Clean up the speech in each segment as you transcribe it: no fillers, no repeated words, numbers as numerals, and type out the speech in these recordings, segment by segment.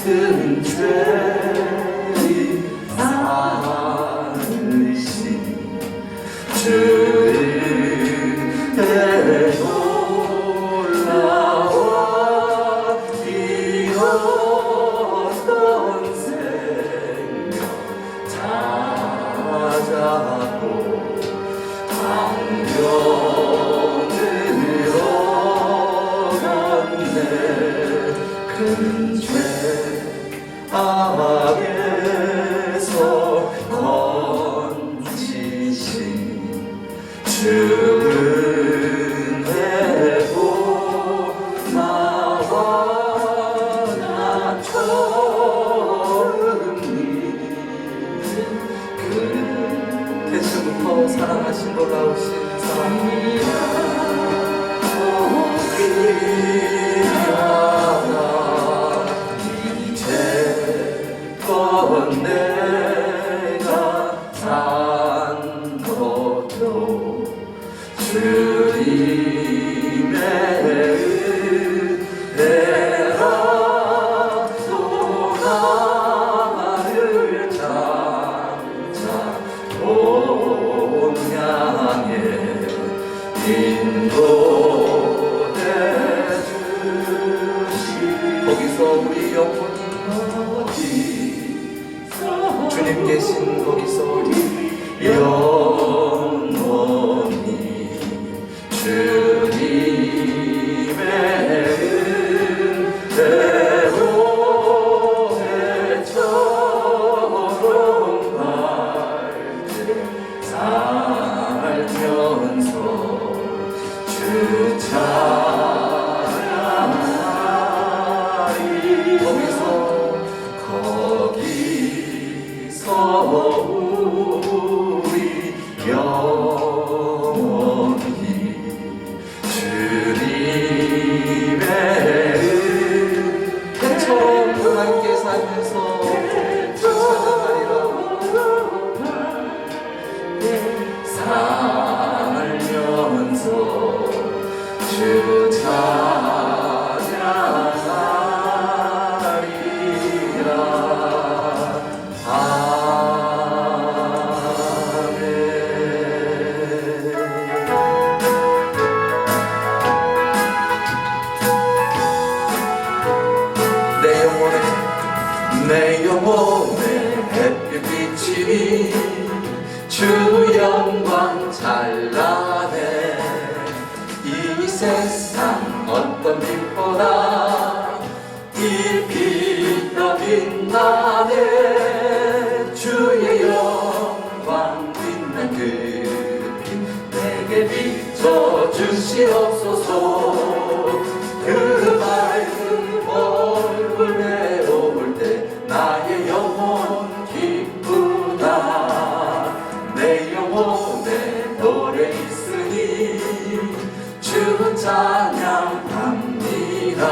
같은 죄인 살리신 주의 놀라워 잃었던 생명 찾았고 강변으로 걷네. 큰 죄 앞에서 건지신 주 은혜로 나와 나 처음 믿은 태초부터 사랑하신 놀라우신 사랑이야. 내가 산 것도 주님의 은혜라. 또 나를 장차 온 향해 인도해 주시. 거기서 우리 영혼이 어디 주님 계신 거기서 우리 영원히 주님의 은혜로 해처럼 밝게 살면서 주 찬양하리. 거기서 우리 영원히 주님의 은혜처럼 함께 살면서 살면서 주 찬양하리라. 내 영혼에 햇빛이 주 영광 찬란해. 이 세상 어떤 빛보다 이 빛 더 빛나네. 주의 영광 빛난 그 빛 내게 비춰 주시옵소서. 그 밝은 얼굴 내올 때 나의 영혼 기쁘다. 내 영혼에 노래 있으니 주 찬양합니다.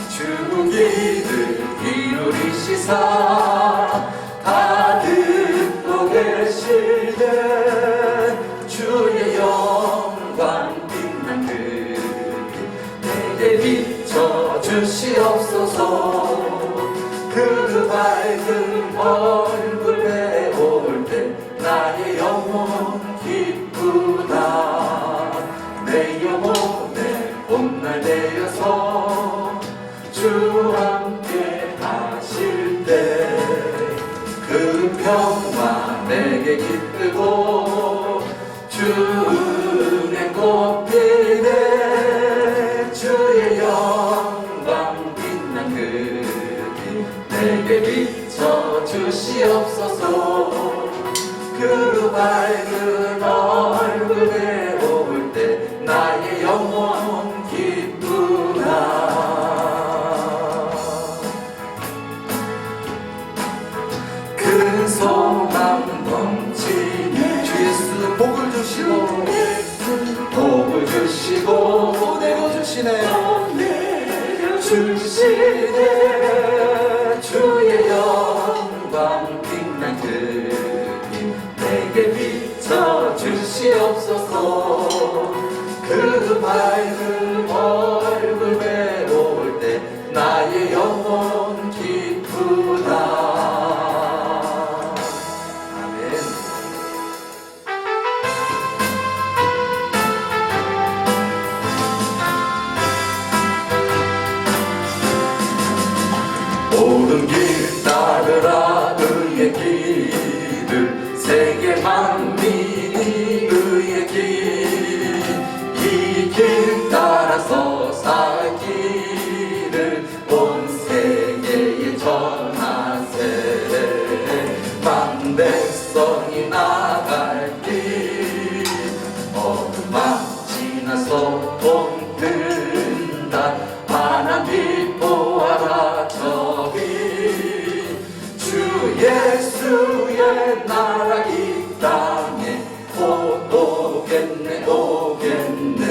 주 길을 기울이시사 다 듣고 계시네. 주의 영광 빛난 그 내게 비춰 주시옵소서. 그 밝은 얼굴 내올 때 나의 영혼 기쁘다. 내 영혼에 봄날 되어서 주 함께 하실 때 그 평화 내게 깃들고 주 은혜 꽃피네. 주의 영광 빛난 그 빛 내게 비춰 주시옵소서. 그 밝은 얼굴 내올 때 나의 영혼 기쁘다. 큰 소망 넘치니 주 예수 복을 주시고 복을 주시고 내려주시네. 주시네. 주의 영광 빛난 그 빛 내게 비춰 주시옵소서. 그 밝은 얼굴 배울 때 나의 영혼 만민이 그의 길, 이 길 따라서 살 길을 온 세계에 전하세. 만 백성이 나갈 길, 어둠만 지나서 봄 든다. 하나님 보아라 저기, 주 예수의 나라 이 땅에 곧 오겠네 오겠네.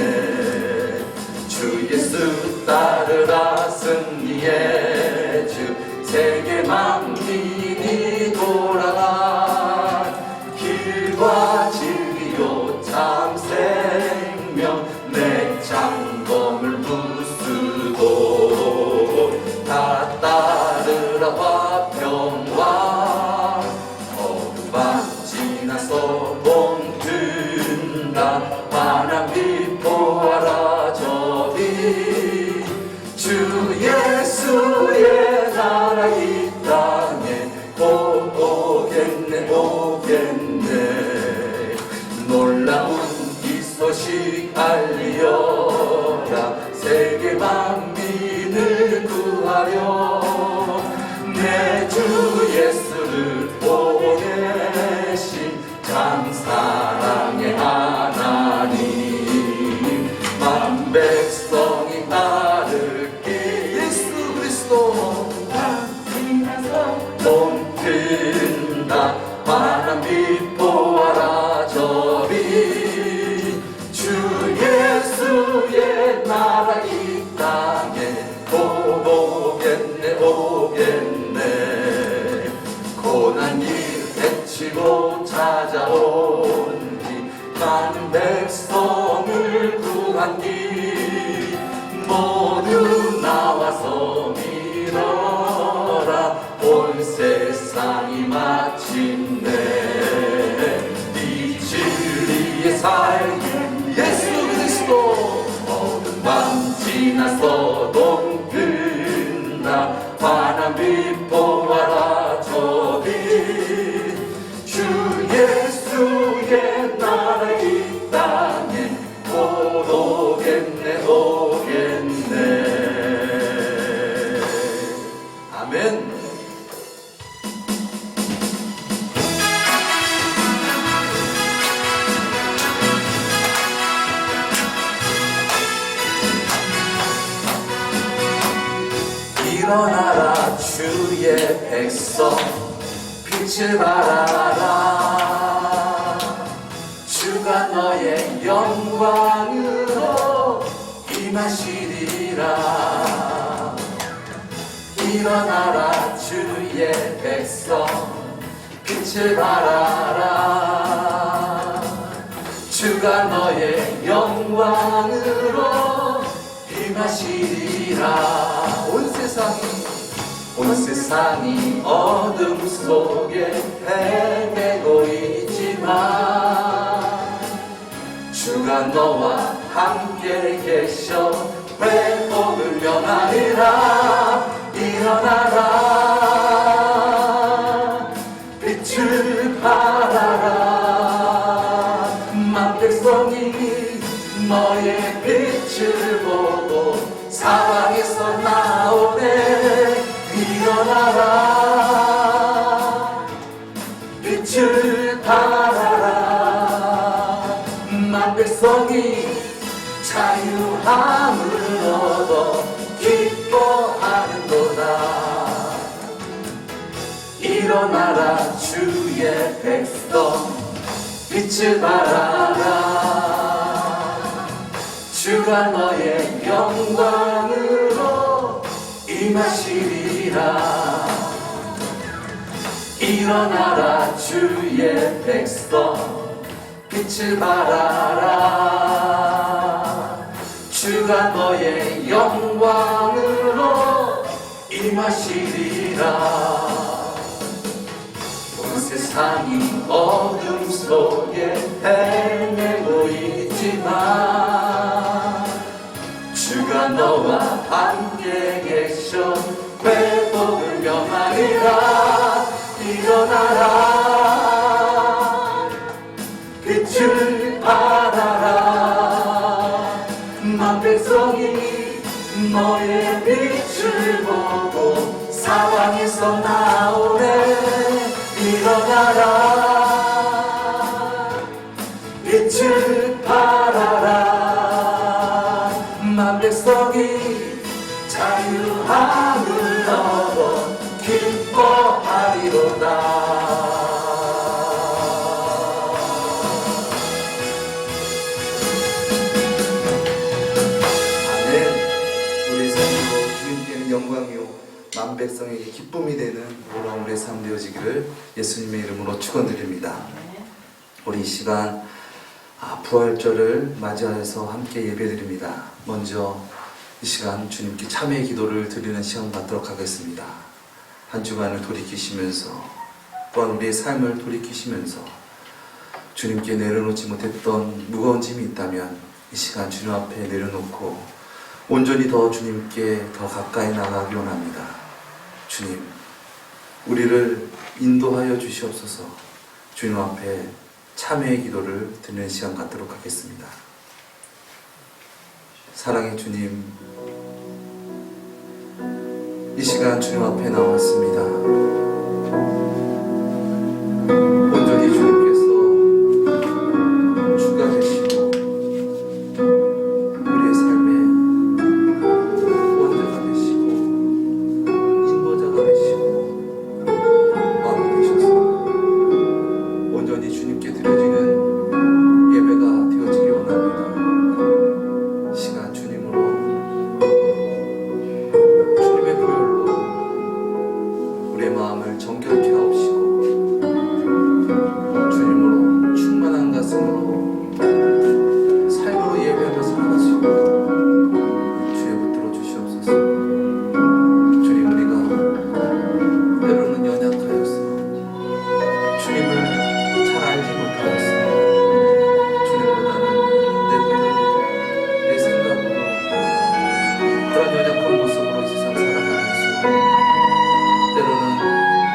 주 예수 따르라 승리의 주, 세계 만민이 돌아가. 길과 진리요 참 생명, 내 장검을 부수고 다 따르라 화평과. 어둠만 지나서 봄 든다. 하나님 보아라 저기, 주 예수의 나라 이 땅에 곧 오겠네 오겠네. 놀라운 이 소식 알리어라. 세계 만민을 구하려 내 주 예수를 보내신 참 사랑의 하나님. 만 백성이 따를 길, 예수 그리스도 봄 든다. 하나님 보아라 저리, 주 예수의 나라 이 땅에 곧 오겠네 오겠네. 고난 길 헤치고 찾아온 길, 많은 백성을 구한 길, 모두 나와서 밀어라. 온 세상이 마침내 이 진리의 삶, 예수 그리스도. 어둠만 지나서 봄 든다. 하나님 보아라 저리, 주 예수의 나라 이 땅에 곧 오겠네 오겠네. 아멘. 일어나라 주의 백성, 빛을 발하라. 주가 너의 영광으로 임하시리라. 일어나라 주의 백성, 빛을 발하라. 주가 너의 영광으로 임하시리라. 온 세상이 어둠 속에 헤매고 있지만, 주가 너와 함께 계셔 회복을 명하리라. 일어나라 빛을 발하라. 만 백성이 너의 빛을 보고 사방에서 나오네. 일어나라 빛을 발하라. 만 백성이 자유함을 얻어 기뻐하는도다. 일어나라 주의 백성, 빛을 발하라. 주가 너의 영광으로 임하시리라. 일어나라 주의 백성, 빛을 발하라. 주가 너의 영광으로 임하시리라. 온 세상이 어둠 속에 헤매고 있지만, 주가 너와 함께 계셔 회복을 명하리라. 일어나라 백성이 너의 빛을 보고 사방에서 나오네. 일어나라, 빛을 발하라. 만 백성이 자유함을 얻어 기뻐하리로다. 영광이요 만 백성에게 기쁨이 되는 놀라운 우리의 삶 되어지기를 예수님의 이름으로 축원드립니다. 우리 이 시간 부활절을 맞이하여서 함께 예배드립니다. 먼저 이 시간 주님께 참회의 기도를 드리는 시간 갖도록 하겠습니다. 한 주간을 돌이키시면서 또한 우리의 삶을 돌이키시면서 주님께 내려놓지 못했던 무거운 짐이 있다면 이 시간 주님 앞에 내려놓고 온전히 더 주님께 더 가까이 나가기 원합니다. 주님, 우리를 인도하여 주시옵소서. 주님 앞에 참회의 기도를 드리는 시간 갖도록 하겠습니다. 사랑의 주님, 이 시간 주님 앞에 나왔습니다. 온전히 주님께서 주가 되시고 우리의 삶에 원자가 되시고 인도자가 되시고 마음이 되셔서 온전히 주님께 드려지는 예배가 되어지기 원합니다. 이 시간 주님으로 주님의 보혈로 우리의 마음을 정결케 하옵시고 주님으로 충만한 가슴으로 삶으로 예배하며 살아가시고 주의 붙들어 주시옵소서. 주님, 우리가 때로는 연약하였어 주님을 잘 알지 못하였어. 주님보다는 내 뜻대로 내 생각으로 그런 연약한 모습으로 이 세상 살아가면서 때로는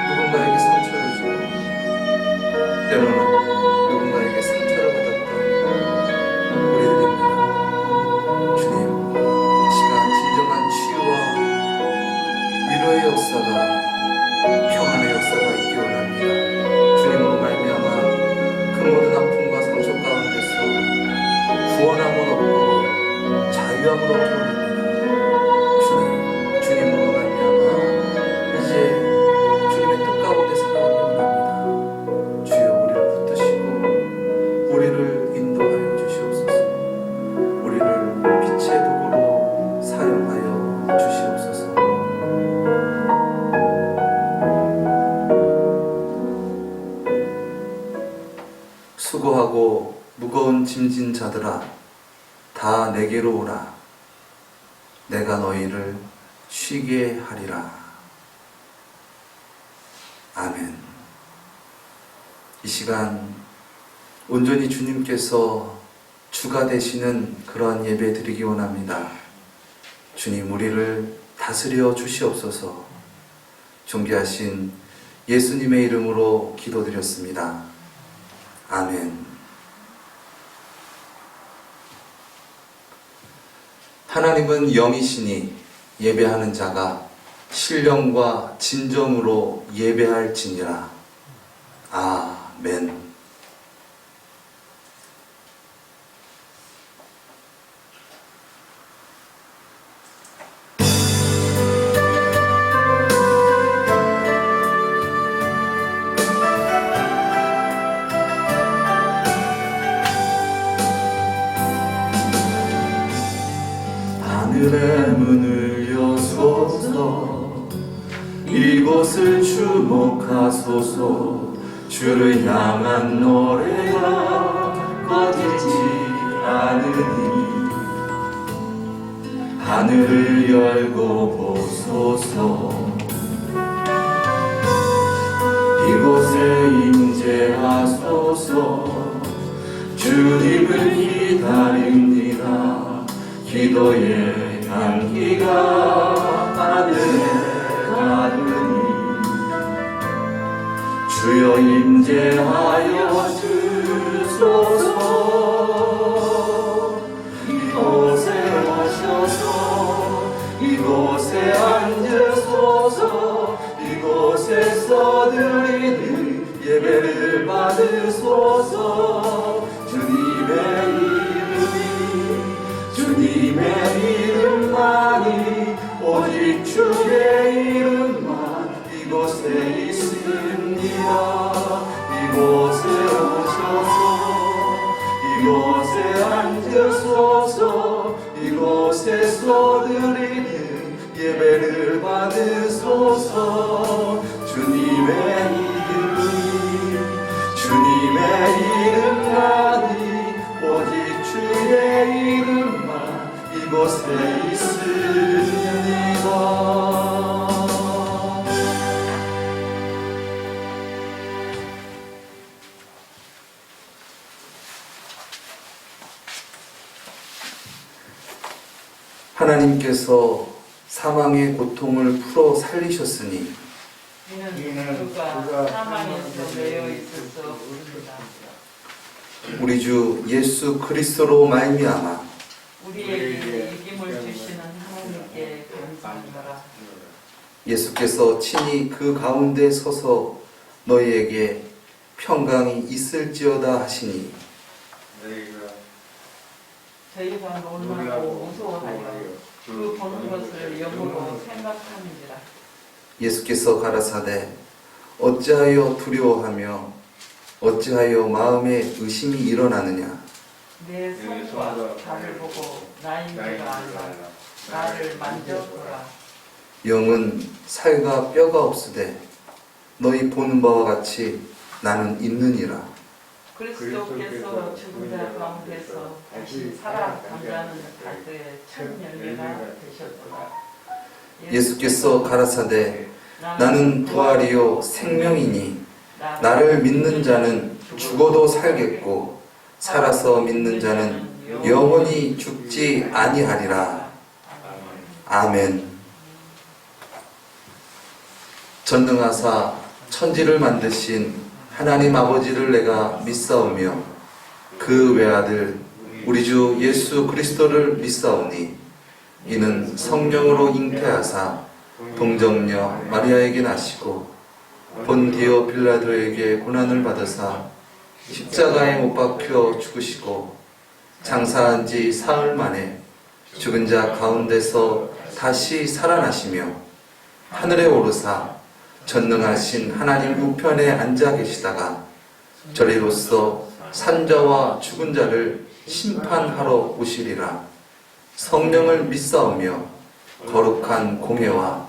누군가에게 상처를 주고 때로는 누군가에게 상처를 받았던 우리들입니다. 주님, 이 시간 진정한 치유와 위로의 역사가 평안의 역사가 있기 원합니다. 주님으로 말미암아 그 모든 아픔과 상처 가운데서 구원함을 얻고 자유함을 얻기 원합니다. 주님, 주님으로 말미암아 이제 주님의 뜻 가운데 살아가기 원합니다. 주여, 우리를 붙드시고 우리를 인도하여 주시옵소서. 우리를 빛의 도구로 사용하여 주시옵소서. 수고하고 무거운 짐진 자들아, 다 내게로 오라. 내가 너희를 쉬게 하리라. 아멘. 이 시간 온전히 주님께서 주가 되시는 그러한 예배 드리기 원합니다. 주님, 우리를 다스려 주시옵소서. 존귀하신 예수님의 이름으로 기도드렸습니다. 아멘. 하나님은 영이시니 예배하는 자가 신령과 진정으로 예배할지니라. 아멘. 하늘의 문을 여소서. 이곳을 주목하소서. 주를 향한 노래가 꺼지지 않으니 하늘을 열고 보소서. 이곳에 임재하소서. 주님을 기다립니다. 기도의 향기가 하늘에 가르니 주여 임재하여 주소서. 이곳에 받으소서. 주님의 이름만이 오직 주의 이름만 이곳에 있습니다. 이곳에 오셔서 이곳에 앉으소서. 이곳에서 드리는 예배를 받으소서. 주님의 이름만이 오직 주의 이름만 이곳에 있습니다. 하나님께서 사망의 고통을 풀어 살리셨으니 이는 그가 사망에서 매여 있어서 우리다. 우리 주 예수 그리스도로 말미암아 우리에게 이김을 주시는 하나님께 감사하노라. 예수께서 친히 그 가운데 서서 너희에게 평강이 있을지어다 하시니 저희가 놀라고 무서워하여 그 보는 것을 영으로 생각함이니라. 예수께서 가라사대 어찌하여 두려워하며 어찌하여 마음에 의심이 일어나느냐. 내 손과 발을 보고 나인 줄 알라. 나를 만져보라. 영은 살과 뼈가 없으되 너희 보는 바와 같이 나는 있느니라. 그리스도께서 죽은 자 가운데서 다시 살아간다는 갈대의 첫 열매가 되셨도다. 예수께서 가라사대 나는 부활이요 생명이니 나를 믿는 자는 죽어도 살겠고 살아서 믿는 자는 영원히 죽지 아니하리라. 아멘. 전능하사 천지를 만드신 하나님 아버지를 내가 믿사오며 그 외아들 우리 주 예수 그리스도를 믿사오니 이는 성령으로 잉태하사 동정녀 마리아에게 나시고 본디오 빌라도에게 고난을 받으사 십자가에 못 박혀 죽으시고 장사한 지 사흘 만에 죽은 자 가운데서 다시 살아나시며 하늘에 오르사 전능하신 하나님 우편에 앉아 계시다가 저리로서 산자와 죽은 자를 심판하러 오시리라. 성령을 믿사오며 거룩한 공회와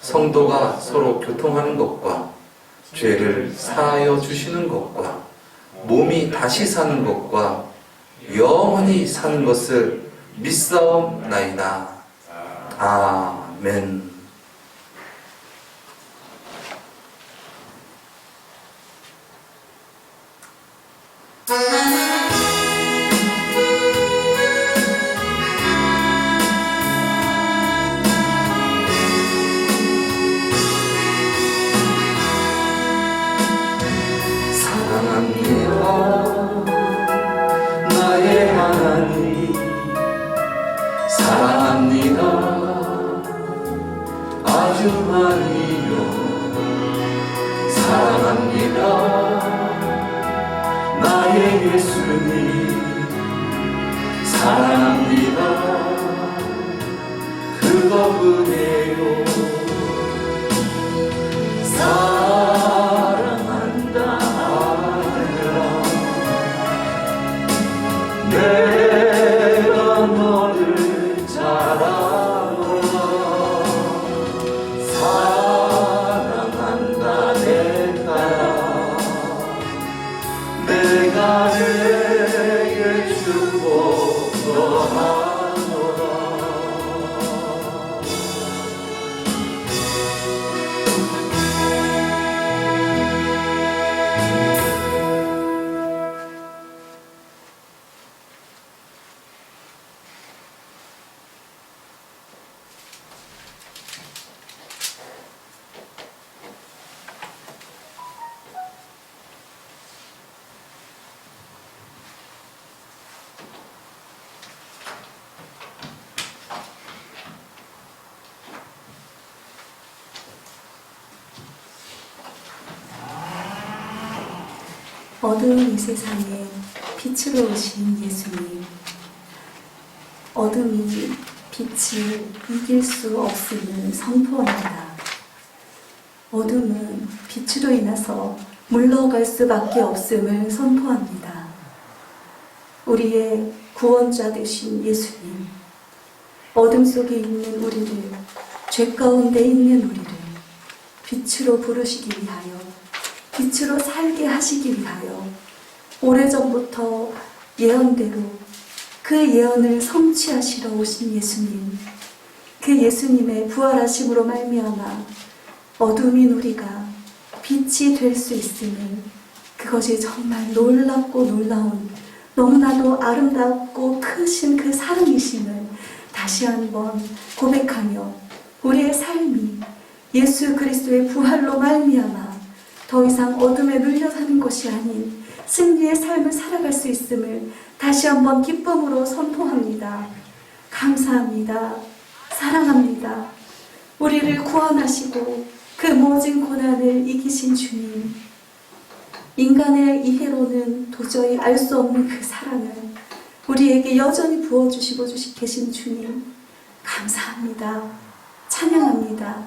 성도가 서로 교통하는 것과 죄를 사하여 주시는 것과 몸이 다시 사는 것과 영원히 사는 것을 믿사옵나이다. 아멘. 사랑합니다 나의 하나님, 사랑합니다 아주 많이요. 사랑합니다 나의 예수님, 사랑합니다 그거뿐이에요. 사랑한다 아들아, 내가 너를 잘 알아. 사랑한다 내 딸아, 내가 내게 주고 너하노라. 어두운 이 세상에 빛으로 오신 예수님, 어둠이 빛을 이길 수 없음을 선포합니다. 어둠은 빛으로 인해서 물러갈 수밖에 없음을 선포합니다. 우리의 구원자 되신 예수님, 어둠 속에 있는 우리를, 죄 가운데 있는 우리를 빛으로 부르시기 위하여, 빛으로 살게 하시기 위하여 오래전부터 예언대로 그 예언을 성취하시러 오신 예수님, 그 예수님의 부활하심으로 말미암아 어둠인 우리가 빛이 될 수 있음을, 그것이 정말 놀랍고 놀라운, 너무나도 아름답고 크신 그 사랑이심을 다시 한번 고백하며 우리의 삶이 예수 그리스도의 부활로 말미암아 더 이상 어둠에 눌려 사는 것이 아닌 승리의 삶을 살아갈 수 있음을 다시 한번 기쁨으로 선포합니다. 감사합니다. 사랑합니다. 우리를 구원하시고 그 모든 고난을 이기신 주님, 인간의 이해로는 도저히 알 수 없는 그 사랑을 우리에게 여전히 부어주시고 계신 주님, 감사합니다. 찬양합니다.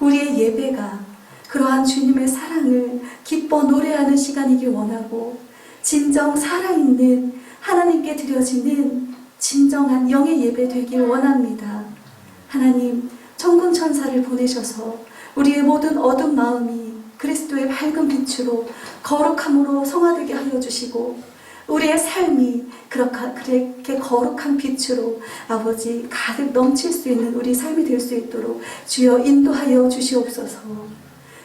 우리의 예배가 그러한 주님의 사랑을 기뻐 노래하는 시간이길 원하고, 진정 살아있는 하나님께 드려지는 진정한 영의 예배 되길 원합니다. 하나님, 천군 천사를 보내셔서 우리의 모든 어두운 마음이 그리스도의 밝은 빛으로 거룩함으로 성화되게 하여 주시고, 우리의 삶이 그렇게 거룩한 빛으로 아버지 가득 넘칠 수 있는 우리 삶이 될 수 있도록 주여 인도하여 주시옵소서.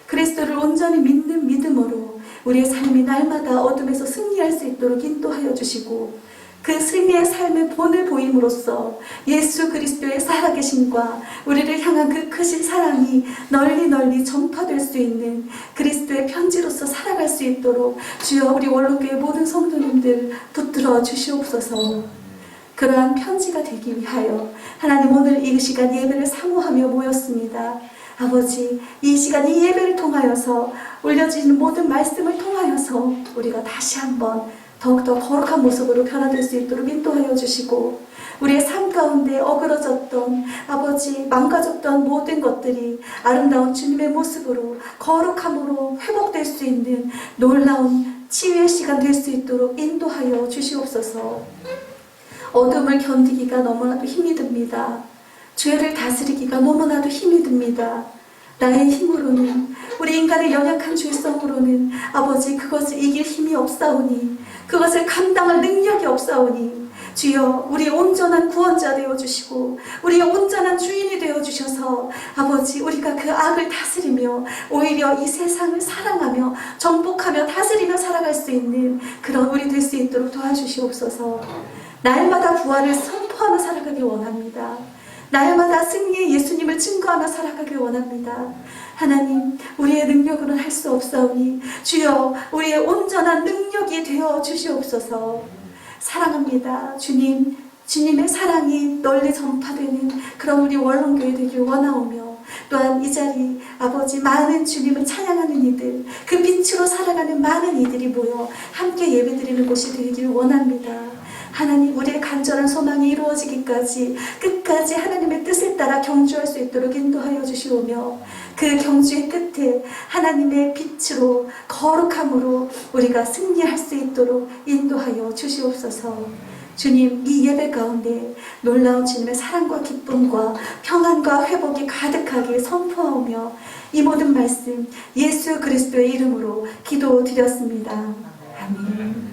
그리스도를 온전히 믿는 믿음으로 우리의 삶이 날마다 어둠에서 승리할 수 있도록 인도하여 주시고, 그 승리의 삶의 본을 보임으로써 예수 그리스도의 살아계심과 우리를 향한 그 크신 사랑이 널리 전파될 수 있는 그리스도의 편지로서 살아갈 수 있도록 주여 우리 원로교회 모든 성도님들 붙들어 주시옵소서. 그러한 편지가 되기 위하여 하나님, 오늘 이 시간 예배를 사모하며 모였습니다. 아버지, 이 시간 이 예배를 통하여서 올려지는 모든 말씀을 통하여서 우리가 다시 한번 더욱더 거룩한 모습으로 변화될 수 있도록 인도하여 주시고, 우리의 삶 가운데 어그러졌던 아버지, 망가졌던 모든 것들이 아름다운 주님의 모습으로 거룩함으로 회복될 수 있는 놀라운 치유의 시간 될 수 있도록 인도하여 주시옵소서. 어둠을 견디기가 너무나도 힘이 듭니다. 죄를 다스리기가 너무나도 힘이 듭니다. 나의 힘으로는, 우리 인간의 연약한 죄성으로는 아버지 그것을 이길 힘이 없사오니, 그것을 감당할 능력이 없사오니, 주여 우리의 온전한 구원자 되어주시고 우리의 온전한 주인이 되어주셔서 아버지, 우리가 그 악을 다스리며 오히려 이 세상을 사랑하며 정복하며 다스리며 살아갈 수 있는 그런 우리 될 수 있도록 도와주시옵소서. 날마다 부활을 선포하며 살아가길 원합니다. 날마다 승리의 예수님을 증거하며 살아가길 원합니다. 하나님, 우리의 능력으로는 할 수 없사오니 주여 우리의 온전한 능력이 되어 주시옵소서. 사랑합니다. 주님, 주님의 사랑이 널리 전파되는 그런 우리 원론교회 되길 원하오며, 또한 이 자리 아버지, 많은 주님을 찬양하는 이들, 그 빛으로 살아가는 많은 이들이 모여 함께 예배드리는 곳이 되길 원합니다. 하나님, 우리의 간절한 소망이 이루어지기까지 끝까지 하나님의 뜻에 따라 경주할 수 있도록 인도하여 주시오며, 그 경주의 끝에 하나님의 빛으로 거룩함으로 우리가 승리할 수 있도록 인도하여 주시옵소서. 주님, 이 예배 가운데 놀라운 주님의 사랑과 기쁨과 평안과 회복이 가득하게 선포하오며, 이 모든 말씀 예수 그리스도의 이름으로 기도드렸습니다. 아멘.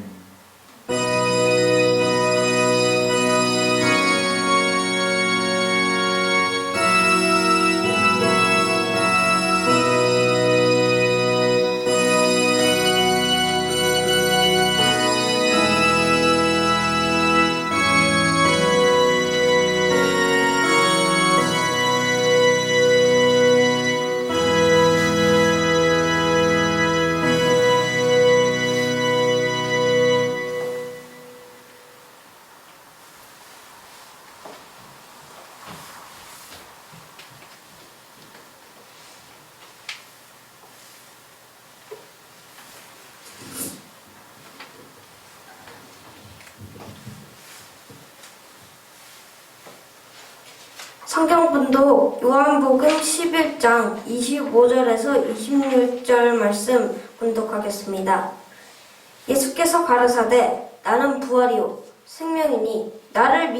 성경분도 요한복음 11장 25절에서 26절 말씀 분독하겠습니다. 예수께서 가라사대 나는 부활이요 생명이니 나를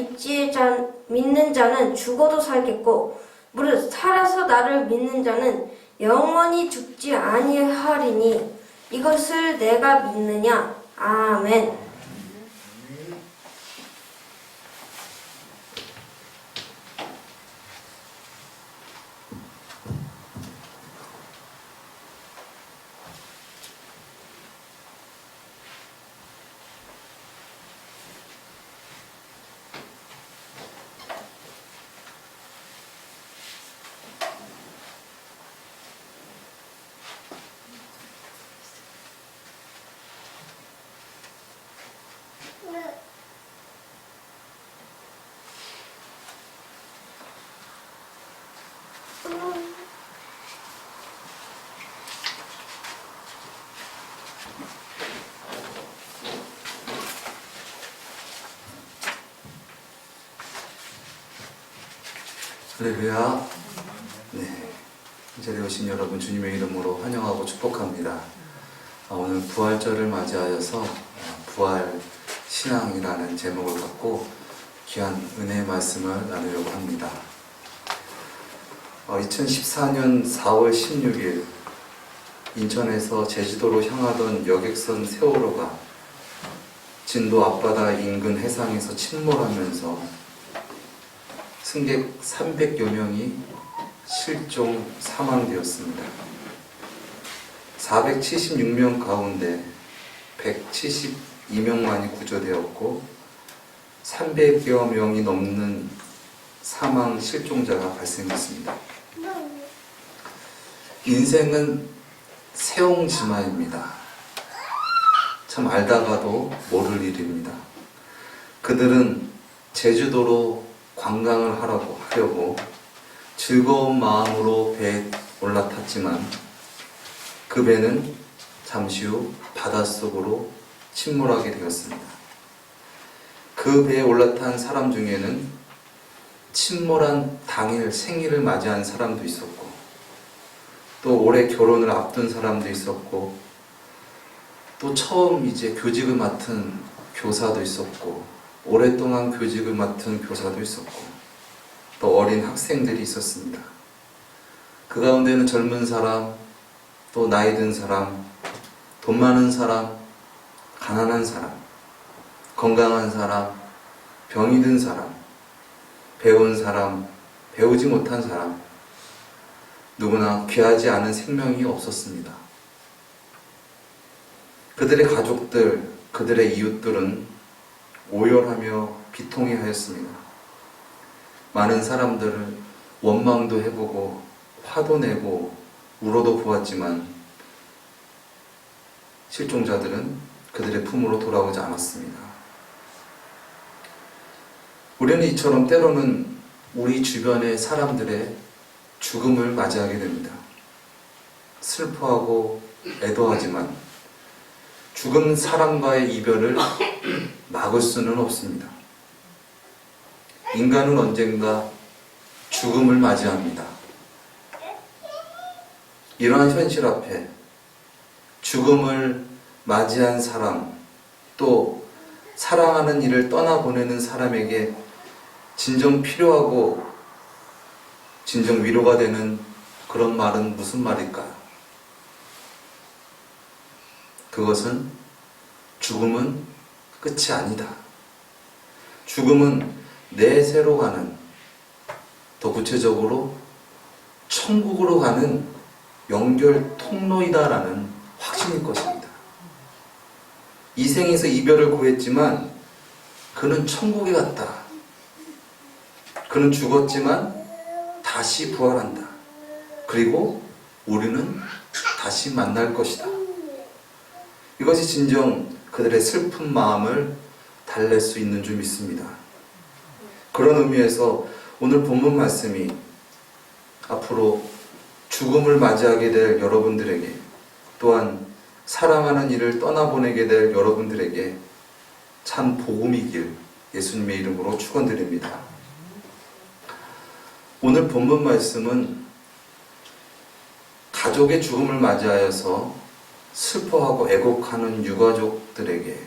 믿는 자는 죽어도 살겠고 무릇 살아서 나를 믿는 자는 영원히 죽지 아니하리니 이것을 내가 믿느냐. 아멘. 할렐루야. 네, 이 자리에 오신 여러분 주님의 이름으로 환영하고 축복합니다. 오늘 부활절을 맞이하여서 부활 신앙이라는 제목을 갖고 귀한 은혜의 말씀을 나누려고 합니다. 2014년 4월 16일 인천에서 제주도로 향하던 여객선 세월호가 진도 앞바다 인근 해상에서 침몰하면서 승객 300여 명이 실종 사망되었습니다. 476명 가운데 172명만이 구조되었고 300여 명이 넘는 사망 실종자가 발생했습니다. 인생은 세옹지마입니다. 참 알다가도 모를 일입니다. 그들은 제주도로 관광을 하려고 즐거운 마음으로 배에 올라탔지만 그 배는 잠시 후 바닷속으로 침몰하게 되었습니다. 그 배에 올라탄 사람 중에는 침몰한 당일 생일을 맞이한 사람도 있었고 또 올해 결혼을 앞둔 사람도 있었고 또 처음 이제 교직을 맡은 교사도 있었고 오랫동안 교직을 맡은 교사도 있었고 또 어린 학생들이 있었습니다. 그 가운데는 젊은 사람, 또 나이 든 사람, 돈 많은 사람, 가난한 사람, 건강한 사람, 병이 든 사람, 배운 사람, 배우지 못한 사람, 누구나 귀하지 않은 생명이 없었습니다. 그들의 가족들, 그들의 이웃들은 오열하며 비통해하였습니다. 많은 사람들을 원망도 해보고 화도 내고 울어도 보았지만 실종자들은 그들의 품으로 돌아오지 않았습니다. 우리는 이처럼 때로는 우리 주변의 사람들의 죽음을 맞이하게 됩니다. 슬퍼하고 애도하지만 죽은 사람과의 이별을 막을 수는 없습니다. 인간은 언젠가 죽음을 맞이합니다. 이러한 현실 앞에 죽음을 맞이한 사람, 또 사랑하는 이를 떠나보내는 사람에게 진정 필요하고 진정 위로가 되는 그런 말은 무슨 말일까요? 그것은 죽음은 끝이 아니다. 죽음은 내세로 가는, 더 구체적으로 천국으로 가는 연결 통로이다라는 확신일 것입니다. 이 생에서 이별을 고했지만 그는 천국에 갔다. 그는 죽었지만 다시 부활한다. 그리고 우리는 다시 만날 것이다. 이것이 진정 그들의 슬픈 마음을 달랠 수 있는 줄 믿습니다. 그런 의미에서 오늘 본문 말씀이 앞으로 죽음을 맞이하게 될 여러분들에게, 또한 사랑하는 이를 떠나보내게 될 여러분들에게 참 복음이길 예수님의 이름으로 축원드립니다. 오늘 본문 말씀은 가족의 죽음을 맞이하여서 슬퍼하고 애곡하는 유가족들에게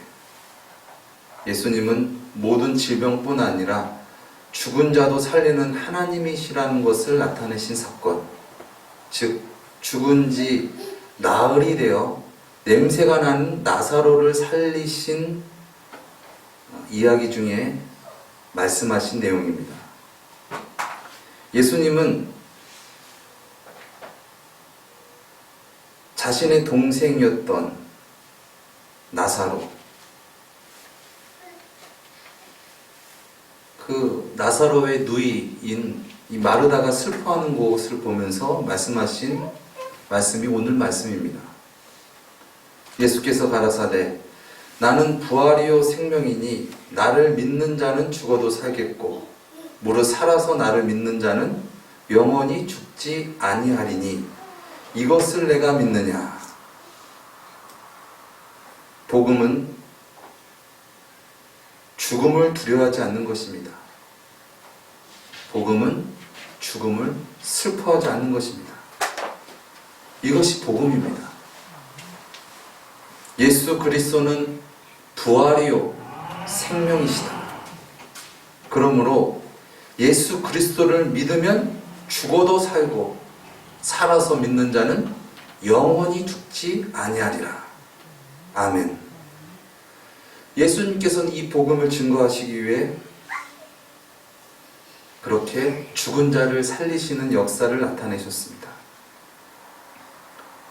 예수님은 모든 질병뿐 아니라 죽은 자도 살리는 하나님이시라는 것을 나타내신 사건, 즉 죽은 지 나흘이 되어 냄새가 나는 나사로를 살리신 이야기 중에 말씀하신 내용입니다. 예수님은 자신의 동생이었던 나사로, 그 나사로의 누이인 이 마르다가 슬퍼하는 곳을 보면서 말씀하신 말씀이 오늘 말씀입니다. 예수께서 가라사대 나는 부활이요 생명이니 나를 믿는 자는 죽어도 살겠고 무릇 살아서 나를 믿는 자는 영원히 죽지 아니하리니 이것을 내가 믿느냐. 복음은 죽음을 두려워하지 않는 것입니다. 복음은 죽음을 슬퍼하지 않는 것입니다. 이것이 복음입니다. 예수 그리스도는 부활이요 생명이시다. 그러므로 예수 그리스도를 믿으면 죽어도 살고 살아서 믿는 자는 영원히 죽지 아니하리라. 아멘. 예수님께서는 이 복음을 증거하시기 위해 그렇게 죽은 자를 살리시는 역사를 나타내셨습니다.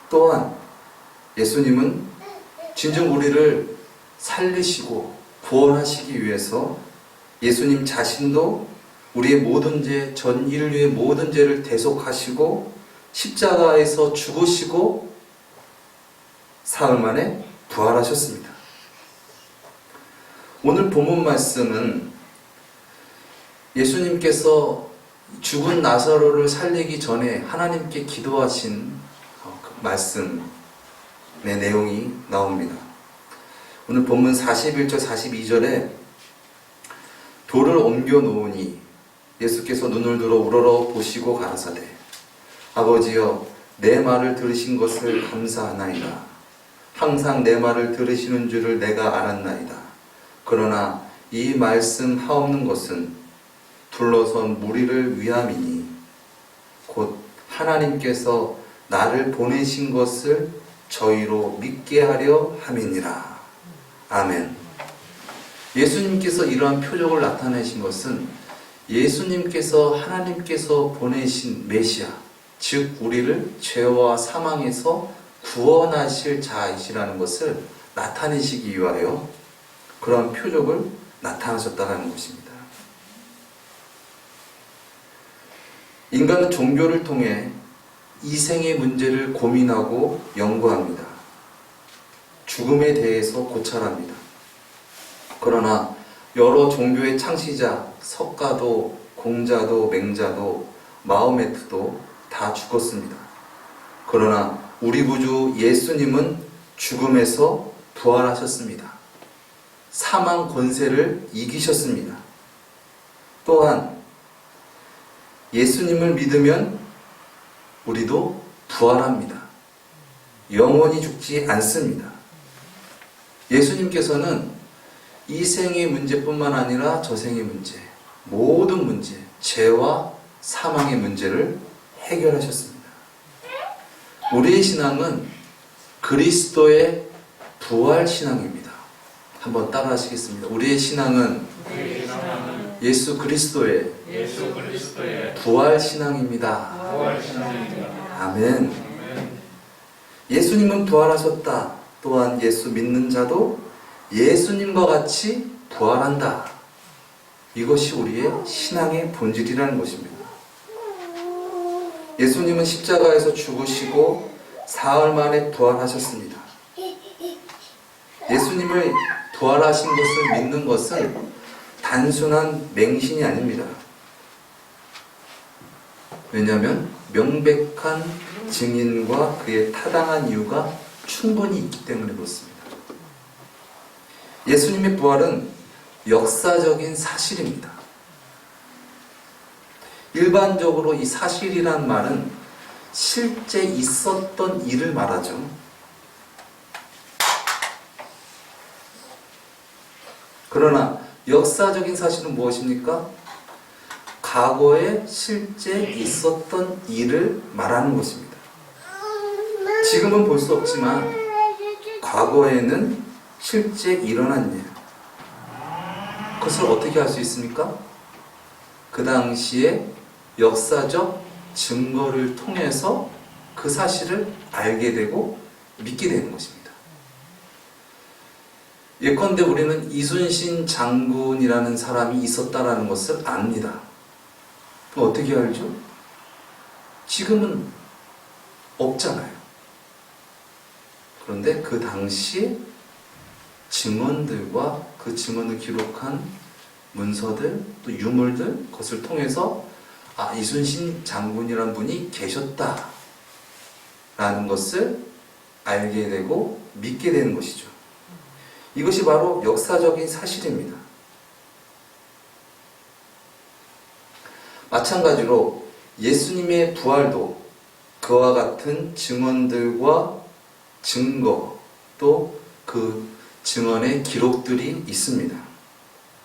또한 예수님은 진정 우리를 살리시고 구원하시기 위해서 예수님 자신도 우리의 모든 죄, 전 인류의 모든 죄를 대속하시고 십자가에서 죽으시고 사흘 만에 부활하셨습니다. 오늘 본문 말씀은 예수님께서 죽은 나사로를 살리기 전에 하나님께 기도하신 그 말씀의 내용이 나옵니다. 오늘 본문 41절 42절에 돌을 옮겨 놓으니 예수께서 눈을 들어 우러러 보시고 가라사대 아버지여 내 말을 들으신 것을 감사하나이다. 항상 내 말을 들으시는 줄을 내가 알았나이다. 그러나 이 말씀 하옵는 것은 둘러선 무리를 위함이니 곧 하나님께서 나를 보내신 것을 저희로 믿게 하려 함이니라. 아멘. 예수님께서 이러한 표적을 나타내신 것은 예수님께서 하나님께서 보내신 메시아, 즉 우리를 죄와 사망에서 구원하실 자이시라는 것을 나타내시기 위하여 그러한 표적을 나타나셨다는 것입니다. 인간은 종교를 통해 이생의 문제를 고민하고 연구합니다. 죽음에 대해서 고찰합니다. 그러나 여러 종교의 창시자, 석가도, 공자도, 맹자도, 마호메트도 다 죽었습니다. 그러나 우리 구주 예수님은 죽음에서 부활하셨습니다. 사망 권세를 이기셨습니다. 또한 예수님을 믿으면 우리도 부활합니다. 영원히 죽지 않습니다. 예수님께서는 이 생의 문제뿐만 아니라 저생의 문제, 모든 문제, 죄와 사망의 문제를 해결하셨습니다. 우리의 신앙은 그리스도의 부활 신앙입니다. 한번 따라 하시겠습니다. 우리의 신앙은 예수 그리스도의 부활 신앙입니다. 아멘. 예수님은 부활하셨다. 또한 예수 믿는 자도 예수님과 같이 부활한다. 이것이 우리의 신앙의 본질이라는 것입니다. 예수님은 십자가에서 죽으시고 사흘 만에 부활하셨습니다. 예수님을 부활하신 것을 믿는 것은 단순한 맹신이 아닙니다. 왜냐하면 명백한 증인과 그의 타당한 이유가 충분히 있기 때문에 그렇습니다. 예수님의 부활은 역사적인 사실입니다. 일반적으로 이 사실이란 말은 실제 있었던 일을 말하죠. 그러나 역사적인 사실은 무엇입니까? 과거에 실제 있었던 일을 말하는 것입니다. 지금은 볼 수 없지만 과거에는 실제 일어난 일. 그것을 어떻게 할 수 있습니까? 그 당시에 역사적 증거를 통해서 그 사실을 알게 되고 믿게 되는 것입니다. 예컨대 우리는 이순신 장군이라는 사람이 있었다라는 것을 압니다. 어떻게 알죠? 지금은 없잖아요. 그런데 그 당시 증언들과 그 증언을 기록한 문서들, 또 유물들, 그것을 통해서 이순신 장군이라는 분이 계셨다 라는 것을 알게 되고 믿게 되는 것이죠. 이것이 바로 역사적인 사실입니다. 마찬가지로 예수님의 부활도 그와 같은 증언들과 증거, 또 그 증언의 기록들이 있습니다.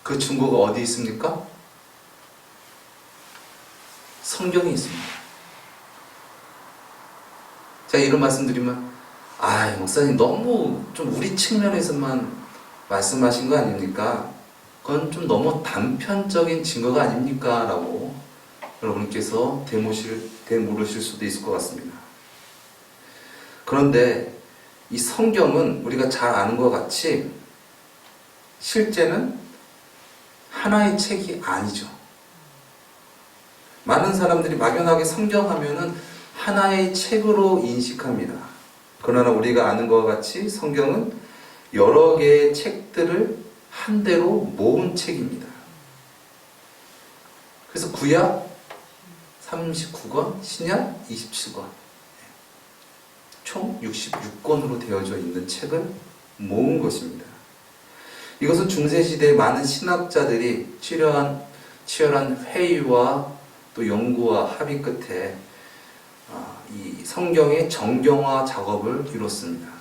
그 증거가 어디 있습니까? 성경에 있습니다. 제가 이런 말씀 드리면 목사님 너무 좀 우리 측면에서만 말씀하신 거 아닙니까? 그건 좀 너무 단편적인 증거가 아닙니까? 라고 여러분께서 되물으실 수도 있을 것 같습니다. 그런데 이 성경은 우리가 잘 아는 것 같이 실제는 하나의 책이 아니죠. 많은 사람들이 막연하게 성경하면은 하나의 책으로 인식합니다. 그러나 우리가 아는 것과 같이 성경은 여러 개의 책들을 한 대로 모은 책입니다. 그래서 구약 39권, 신약 27권, 총 66권으로 되어져 있는 책을 모은 것입니다. 이것은 중세시대의 많은 신학자들이 치열한 회의와 또 연구와 합의 끝에 이 성경의 정경화 작업을 이뤘습니다.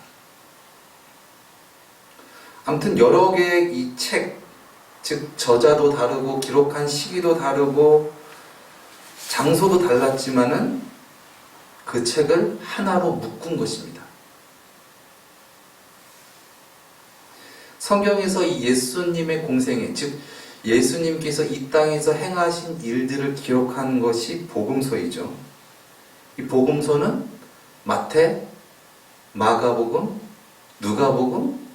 아무튼 여러 개의 이 책, 즉 저자도 다르고 기록한 시기도 다르고 장소도 달랐지만은 그 책을 하나로 묶은 것입니다. 성경에서 이 예수님의 공생애, 즉 예수님께서 이 땅에서 행하신 일들을 기록한 것이 복음서이죠. 이 복음서는 마태, 마가복음, 누가복음,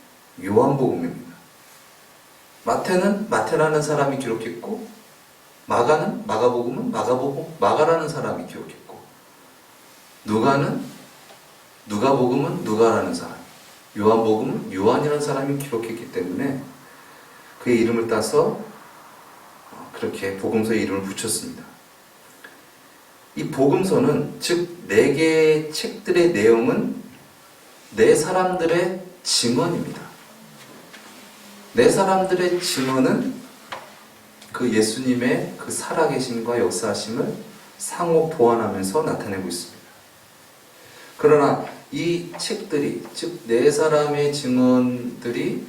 요한복음입니다. 마태는 마태라는 사람이 기록했고, 마가는 마가복음은 마가라는 사람이 기록했고, 누가복음은 누가라는 사람, 요한복음은 요한이라는 사람이 기록했기 때문에 그의 이름을 따서 그렇게 복음서의 이름을 붙였습니다. 이 복음서는 즉 4개의 책들의 내용은 4사람들의 증언입니다. 4사람들의 증언은 그 예수님의 그 살아계심과 역사하심을 상호 보완하면서 나타내고 있습니다. 그러나 이 책들이, 즉 4사람의 증언들이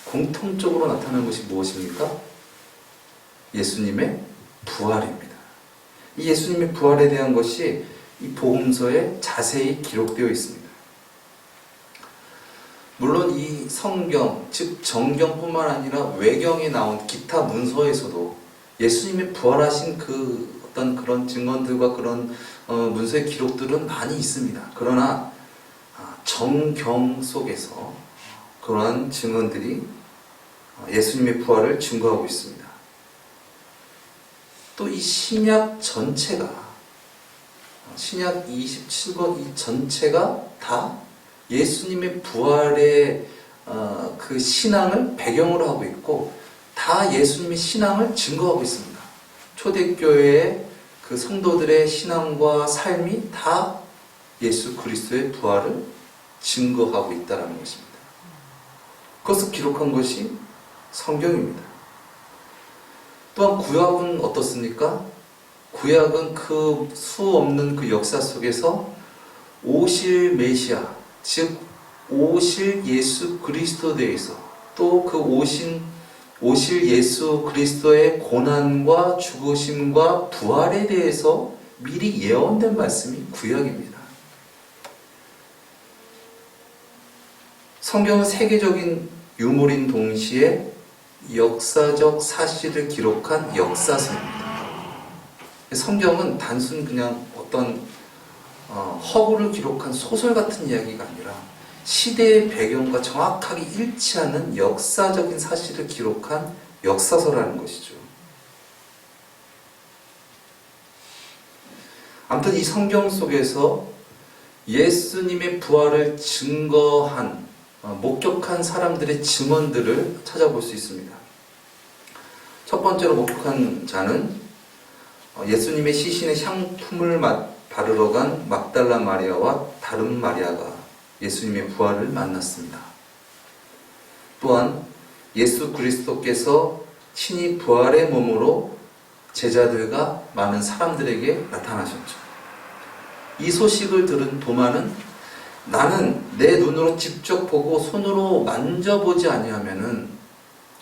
공통적으로 나타나는 것이 무엇입니까? 예수님의 부활입니다. 이 예수님의 부활에 대한 것이 이 복음서에 자세히 기록되어 있습니다. 물론 이 성경, 즉 정경뿐만 아니라 외경에 나온 기타 문서에서도 예수님의 부활하신 그 어떤 그런 증언들과 그런 문서의 기록들은 많이 있습니다. 그러나 정경 속에서 그러한 증언들이 예수님의 부활을 증거하고 있습니다. 또 이 신약 전체가, 신약 27권 이 전체가 다 예수님의 부활의 그 신앙을 배경으로 하고 있고 다 예수님의 신앙을 증거하고 있습니다. 초대교회의 그 성도들의 신앙과 삶이 다 예수 그리스도의 부활을 증거하고 있다는 것입니다. 그것을 기록한 것이 성경입니다. 또한 구약은 어떻습니까? 구약은 그 수 없는 그 역사 속에서 오실 메시아, 즉 오실 예수 그리스도에 대해서 또 그 오실 예수 그리스도의 고난과 죽으심과 부활에 대해서 미리 예언된 말씀이 구약입니다. 성경은 세계적인 유물인 동시에 역사적 사실을 기록한 역사서입니다. 성경은 단순 그냥 어떤 허구를 기록한 소설 같은 이야기가 아니라 시대의 배경과 정확하게 일치하는 역사적인 사실을 기록한 역사서라는 것이죠. 아무튼 이 성경 속에서 예수님의 부활을 증거한 목격한 사람들의 증언들을 찾아볼 수 있습니다. 첫 번째로 목격한 자는 예수님의 시신의 향품을 바르러 간 막달라 마리아와 다른 마리아가 예수님의 부활을 만났습니다. 또한 예수 그리스도께서 친히 부활의 몸으로 제자들과 많은 사람들에게 나타나셨죠. 이 소식을 들은 도마는 나는 내 눈으로 직접 보고 손으로 만져보지 아니하면은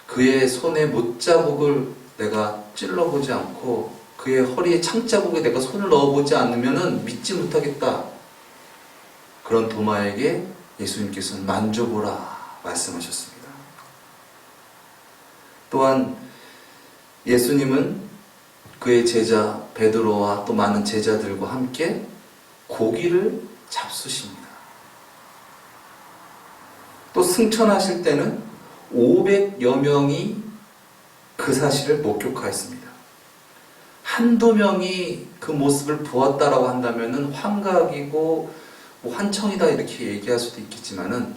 그의 손에 못자국을 내가 찔러보지 않고 그의 허리에 창자국에 내가 손을 넣어보지 않으면은 믿지 못하겠다. 그런 도마에게 예수님께서는 만져보라 말씀하셨습니다. 또한 예수님은 그의 제자 베드로와 또 많은 제자들과 함께 고기를 잡수십니다. 또 승천하실 때는 500여 명이 그 사실을 목격하였습니다. 한두 명이 그 모습을 보았다라고 한다면은 환각이고 뭐 환청이다 이렇게 얘기할 수도 있겠지만은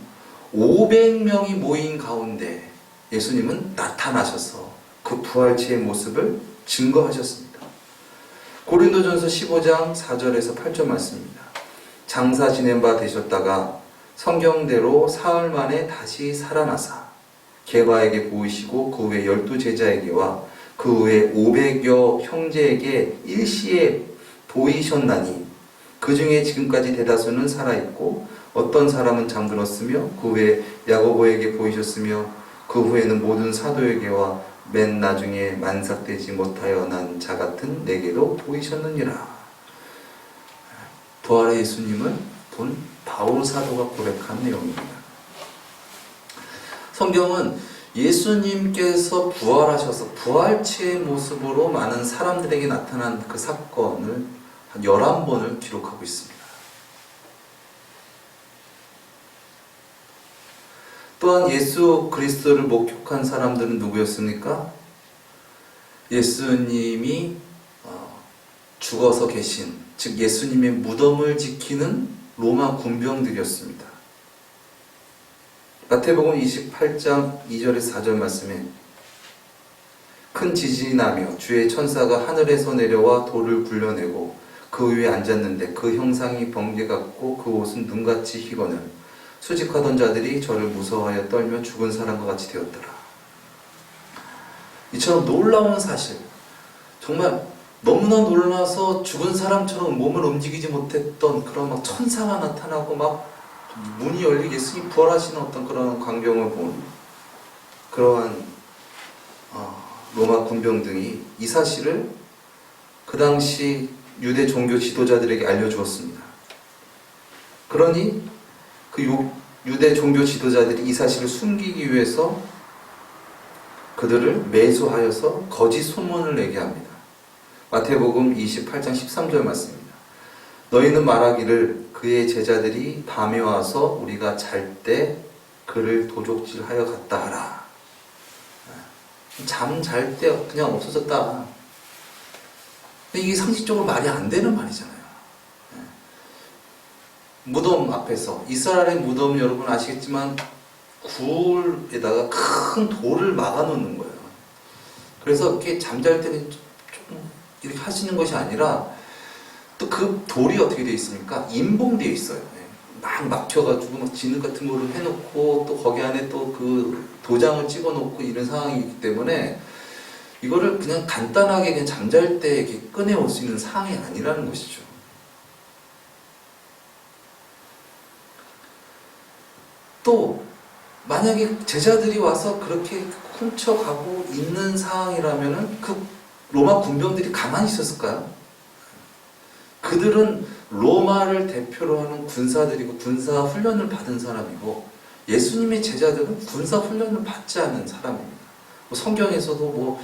500명이 모인 가운데 예수님은 나타나셔서 그 부활체의 모습을 증거하셨습니다. 고린도전서 15장 4절에서 8절 말씀입니다. 장사 지낸 바 되셨다가 성경대로 사흘 만에 다시 살아나사 게바에게 보이시고 그 후에 12제자에게와 그 후에 500여 형제에게 일시에 보이셨나니 그 중에 지금까지 대다수는 살아있고 어떤 사람은 잠들었으며 그 후에 야고보에게 보이셨으며 그 후에는 모든 사도에게와 맨 나중에 만삭되지 못하여 난 자 같은 내게도 보이셨느니라. 부활의 예수님을 본 바울 사도가 고백한 내용입니다. 성경은 예수님께서 부활하셔서 부활체의 모습으로 많은 사람들에게 나타난 그 사건을 한 11번을 기록하고 있습니다. 또한 예수 그리스도를 목격한 사람들은 누구였습니까? 예수님이 죽어서 계신, 즉 예수님의 무덤을 지키는 로마 군병들이었습니다. 마태복음 28장 2절에서 4절 말씀에 큰 지진이 나며 주의 천사가 하늘에서 내려와 돌을 굴려내고 그 위에 앉았는데 그 형상이 번개 같고 그 옷은 눈같이 희거늘 수직하던 자들이 저를 무서워하여 떨며 죽은 사람과 같이 되었더라. 이처럼 놀라운 사실, 정말 너무나 놀라서 죽은 사람처럼 몸을 움직이지 못했던 그런 막 천사가 나타나고 막 문이 열리고 예수님이 부활하시는 어떤 그런 광경을 본 그러한 로마 군병들이 이 사실을 그 당시 유대 종교 지도자들에게 알려주었습니다. 그러니 그 유대 종교 지도자들이 이 사실을 숨기기 위해서 그들을 매수하여서 거짓 소문을 내게 합니다. 마태복음 28장 13절 말씀입니다. 너희는 말하기를 그의 제자들이 밤에 와서 우리가 잘 때 그를 도적질하여 갔다 하라. 잠 잘 때 그냥 없어졌다. 근데 이게 상식적으로 말이 안 되는 말이잖아요. 무덤 앞에서, 이스라엘의 무덤 여러분 아시겠지만 굴에다가 큰 돌을 막아놓는 거예요. 그래서 이렇게 잠잘 때는 조금 이렇게 하시는 것이 아니라 또 그 돌이 어떻게 되어 있습니까? 인봉되어 있어요. 막 막혀가지고 막 진흙 같은 거를 해놓고 또 거기 안에 또 그 도장을 찍어놓고 이런 상황이 있기 때문에 이거를 그냥 간단하게 그냥 잠잘 때 이렇게 꺼내올 수 있는 사항이 아니라는 것이죠. 또 만약에 제자들이 와서 그렇게 훔쳐가고 있는 상황이라면은 그 로마 군병들이 가만히 있었을까요? 그들은 로마를 대표로 하는 군사들이고 군사 훈련을 받은 사람이고 예수님의 제자들은 군사 훈련을 받지 않은 사람입니다. 뭐 성경에서도 뭐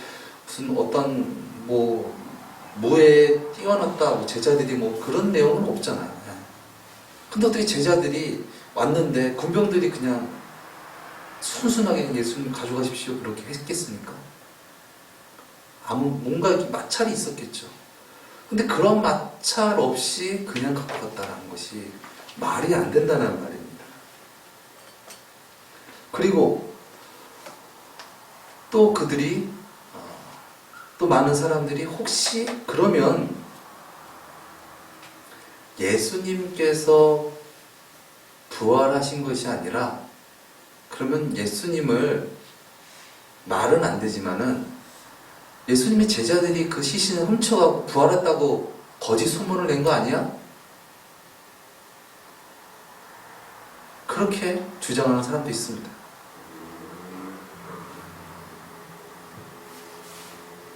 무슨 어떤 뭐 무에 뛰어났다 뭐 제자들이 뭐 그런 내용은 없잖아요. 근데 어떻게 제자들이 왔는데 군병들이 그냥 순순하게 예수님 가져가십시오 그렇게 했겠습니까? 뭔가 이렇게 마찰이 있었겠죠. 근데 그런 마찰 없이 그냥 갖고 갔다는 것이 말이 안 된다는 말입니다. 그리고 또 그들이 또 많은 사람들이 혹시 그러면 예수님께서 부활하신 것이 아니라 그러면 예수님을 말은 안 되지만은 예수님의 제자들이 그 시신을 훔쳐가고 부활했다고 거짓 소문을 낸 거 아니야? 그렇게 주장하는 사람도 있습니다.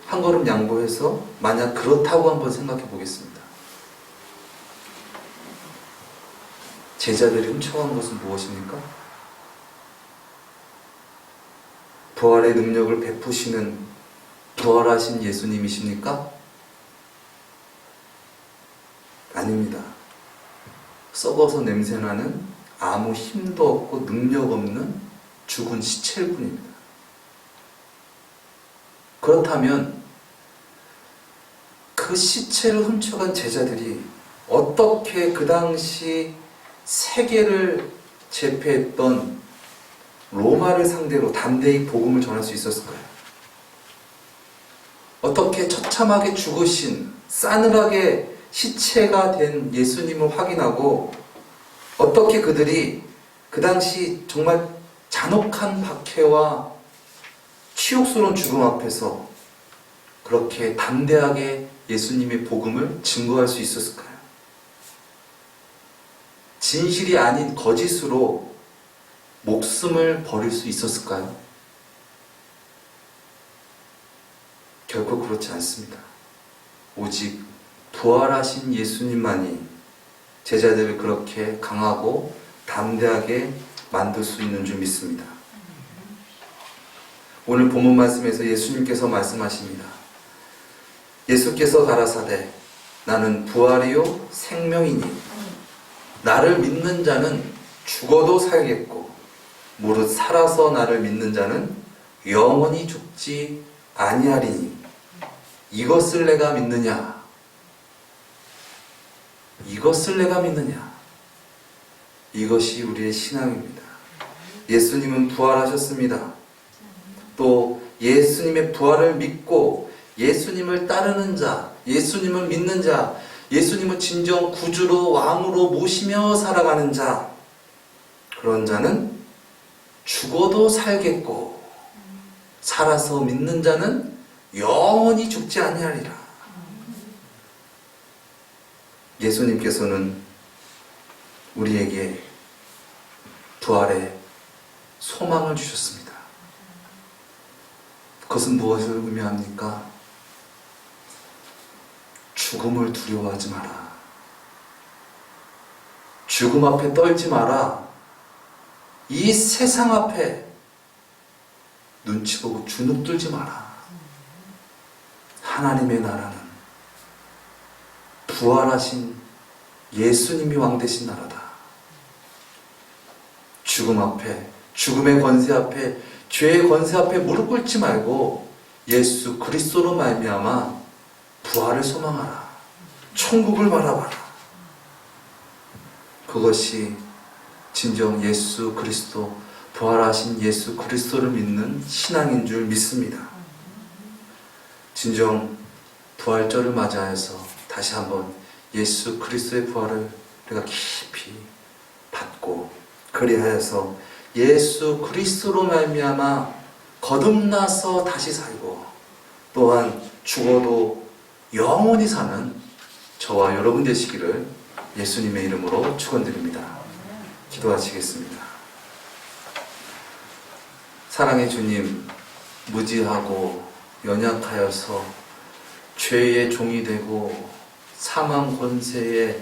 한 걸음 양보해서 만약 그렇다고 한번 생각해 보겠습니다. 제자들이 훔쳐간 것은 무엇입니까? 부활의 능력을 베푸시는 부활하신 예수님이십니까? 아닙니다. 썩어서 냄새나는 아무 힘도 없고 능력 없는 죽은 시체일 뿐입니다. 그렇다면 그 시체를 훔쳐간 제자들이 어떻게 그 당시 세계를 제패했던 로마를 상대로 담대히 복음을 전할 수 있었을까요? 어떻게 처참하게 죽으신 싸늘하게 시체가 된 예수님을 확인하고 어떻게 그들이 그 당시 정말 잔혹한 박해와 치욕스러운 죽음 앞에서 그렇게 담대하게 예수님의 복음을 증거할 수 있었을까요? 진실이 아닌 거짓으로 목숨을 버릴 수 있었을까요? 결코 그렇지 않습니다. 오직 부활하신 예수님만이 제자들을 그렇게 강하고 담대하게 만들 수 있는 줄 믿습니다. 오늘 본문 말씀에서 예수님께서 말씀하십니다. 예수께서 가라사대 나는 부활이요 생명이니 나를 믿는 자는 죽어도 살겠고 무릇 살아서 나를 믿는 자는 영원히 죽지 아니하리니 이것을 내가 믿느냐? 이것을 내가 믿느냐? 이것이 우리의 신앙입니다. 예수님은 부활하셨습니다. 또 예수님의 부활을 믿고 예수님을 따르는 자, 예수님을 믿는 자, 예수님을 진정 구주로 왕으로 모시며 살아가는 자, 그런 자는 죽어도 살겠고 살아서 믿는 자는 영원히 죽지 아니하리라. 예수님께서는 우리에게 부활의 소망을 주셨습니다. 그것은 무엇을 의미합니까? 죽음을 두려워하지 마라. 죽음 앞에 떨지 마라. 이 세상 앞에 눈치 보고 주눅들지 마라. 하나님의 나라는 부활하신 예수님이 왕 되신 나라다. 죽음 앞에, 죽음의 권세 앞에, 죄의 권세 앞에 무릎 꿇지 말고 예수 그리스도로 말미암아 부활을 소망하라. 천국을 바라봐라. 그것이 진정 예수 그리스도, 부활하신 예수 그리스도를 믿는 신앙인 줄 믿습니다. 진정 부활절을 맞이하여서 다시 한번 예수 그리스도의 부활을 우리가 깊이 받고 그리하여서 예수 그리스도로 말미암아 거듭나서 다시 살고 또한 죽어도 영원히 사는 저와 여러분 되시기를 예수님의 이름으로 축원드립니다. 기도하시겠습니다. 사랑의 주님, 무지하고 연약하여서 죄의 종이 되고 사망 권세의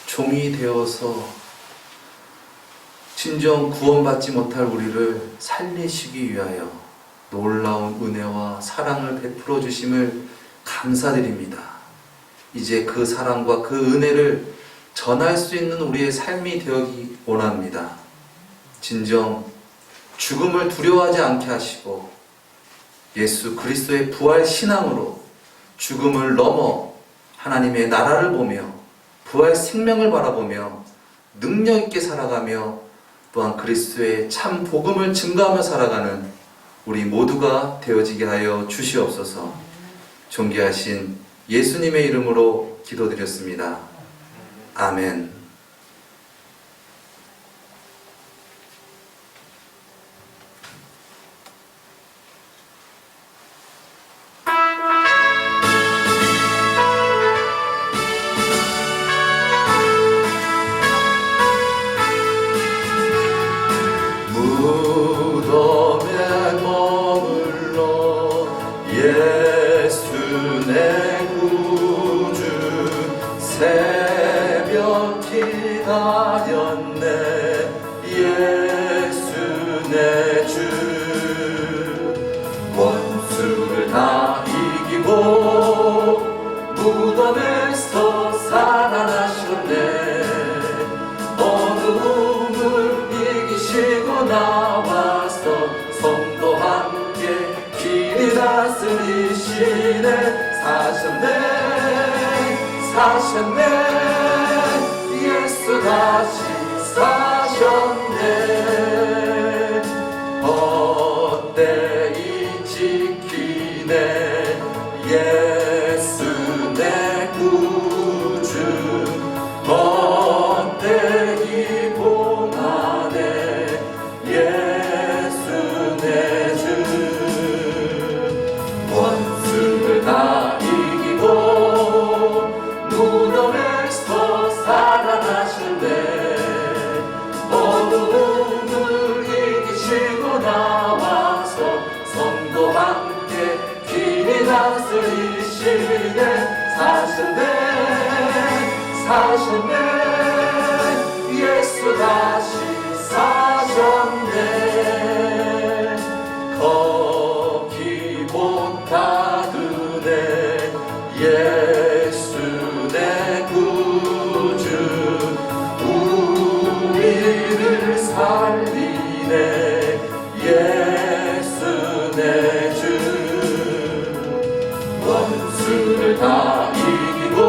종이 되어서 진정 구원받지 못할 우리를 살리시기 위하여 놀라운 은혜와 사랑을 베풀어 주심을 감사드립니다. 이제 그 사랑과 그 은혜를 전할 수 있는 우리의 삶이 되기 원합니다. 진정 죽음을 두려워하지 않게 하시고 예수 그리스도의 부활 신앙으로 죽음을 넘어 하나님의 나라를 보며 부활 생명을 바라보며 능력 있게 살아가며 또한 그리스도의 참 복음을 증거하며 살아가는 우리 모두가 되어지게 하여 주시옵소서. 존귀하신 예수님의 이름으로 기도드렸습니다. 아멘. 무덤에 머물러 예수 내 구주 새벽 기다렸네 예수 내 주 원수를 다 이기고 무덤에서 살아나셨네 어둠을 이기시고 나와서 성도 함께 길이 다스리시네 사셨네 예수 다시 사셨네 헛되이 지키네 예수 내 구주 헛되이 봉하네 예수 내 주 원수를 다 이기고 무덤에서 살아나셨네 어둠을 이기시고 나와서 성도 함께 길이 다스리시네 사셨네 예수 다시 사셨네 거기 못 닫으네 예수 내 구주 우리를 살리네 예수 내 주 원수를 다 이기고